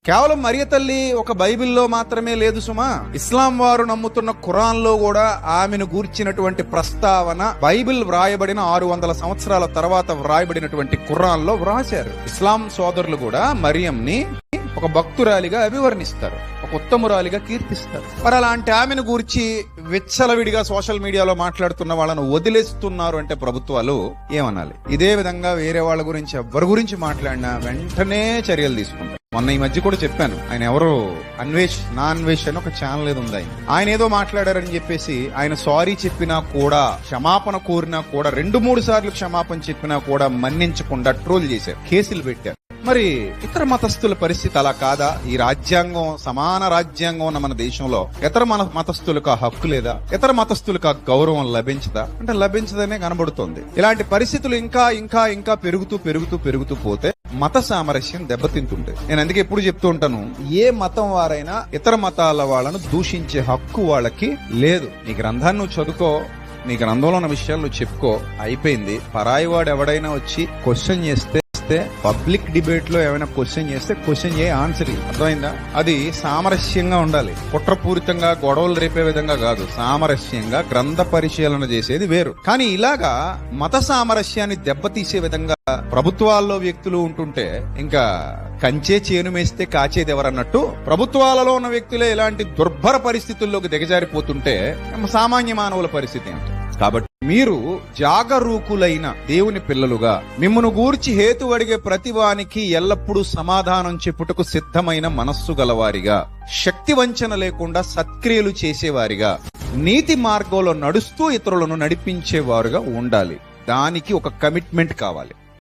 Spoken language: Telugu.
కేవలం మరియ తల్లి ఒక బైబిల్లో మాత్రమే లేదు సుమా. ఇస్లాం వారు నమ్ముతున్న ఖురాన్ లో కూడా ఆమెను గూర్చినటువంటి ప్రస్తావన బైబిల్ వ్రాయబడిన 600 సంవత్సరాల తర్వాత వ్రాయబడినటువంటి ఖురాన్ లో వ్రాశారు. ఇస్లాం సోదరులు కూడా మరియంని ఒక భక్తురాలిగా అభివర్ణిస్తారు, ఒక ఉత్తమురాలిగా కీర్తిస్తారు. మరి అలాంటి ఆమెను గూర్చి విచ్చలవిడిగా సోషల్ మీడియాలో మాట్లాడుతున్న వాళ్ళను వదిలేస్తున్నారు అంటే ప్రభుత్వాలు ఏమనాలి? ఇదే విధంగా వేరే వాళ్ళ గురించి ఎవరి గురించి మాట్లాడినా వెంటనే చర్యలు తీసుకుంటారు. మొన్న ఈ మధ్య కూడా చెప్పాను, ఆయన ఎవరో అన్వేష్ అని ఒక ఛానల్ ఏదో ఉంది, ఆయన ఏదో మాట్లాడారని చెప్పేసి ఆయన సారీ చెప్పినా కూడా, క్షమాపణ కోరినా కూడా, 2-3 సార్లు క్షమాపణ చెప్పినా కూడా మన్నించకుండా ట్రోల్ చేశారు, కేసులు పెట్టారు. మరి ఇతర మతస్థుల పరిస్థితి అలా కాదా? ఈ రాజ్యాంగం, సమాన రాజ్యాంగం ఉన్న మన దేశంలో ఇతర మతస్థులకు ఆ హక్కు లేదా? ఇతర మతస్థులకు ఆ గౌరవం లభించదా? అంటే లభించదనే కనబడుతోంది. ఇలాంటి పరిస్థితులు ఇంకా ఇంకా ఇంకా పెరుగుతూ పోతే మత సామరస్యం దెబ్బతింటుంది. నేను అందుకే ఎప్పుడు చెప్తూ ఉంటాను, ఏ మతం వారైనా ఇతర మతాల వాళ్ళను దూషించే హక్కు వాళ్ళకి లేదు. నీ గ్రంథాన్ని నువ్వు చదువుకో, నీ గ్రంథంలో ఉన్న విషయాలు నువ్వు చెప్పుకో, అయిపోయింది. పరాయి వాడు ఎవడైనా వచ్చి క్వశ్చన్ చేస్తే, పబ్లిక్ డిబేట్ లో ఏమైనా క్వశ్చన్ చేస్తే క్వశ్చన్ చేయ ఆన్సర్ అర్థమైందా? అది సామరస్యంగా ఉండాలి, కుట్రపూరితంగా గొడవలు రేపే విధంగా కాదు. సామరస్యంగా గ్రంథ పరిశీలన చేసేది వేరు. కానీ ఇలాగా మత సామరస్యాన్ని దెబ్బతీసే విధంగా ప్రభుత్వాల్లో వ్యక్తులు ఉంటుంటే ఇంకా కంచే చేను మేస్తే కాచేది ఎవరన్నట్టు ప్రభుత్వాలలో ఉన్న వ్యక్తులే ఇలాంటి దుర్భర పరిస్థితుల్లోకి దిగజారిపోతుంటే సామాన్య మానవుల పరిస్థితి ఏమిటి? కాబట్టి మీరు జాగరూకులైన దేవుని పిల్లలుగా, మిమ్మును గూర్చి హేతు అడిగే ప్రతివానికి ఎల్లప్పుడూ సమాధానం చెప్పుటకు సిద్ధమైన మనస్సు గలవారిగా, శక్తి వంచన లేకుండా సత్క్రియలు చేసేవారిగా, నీతి మార్గంలో నడుస్తూ ఇతరులను నడిపించేవారుగా ఉండాలి. దానికి ఒక కమిట్మెంట్ కావాలి.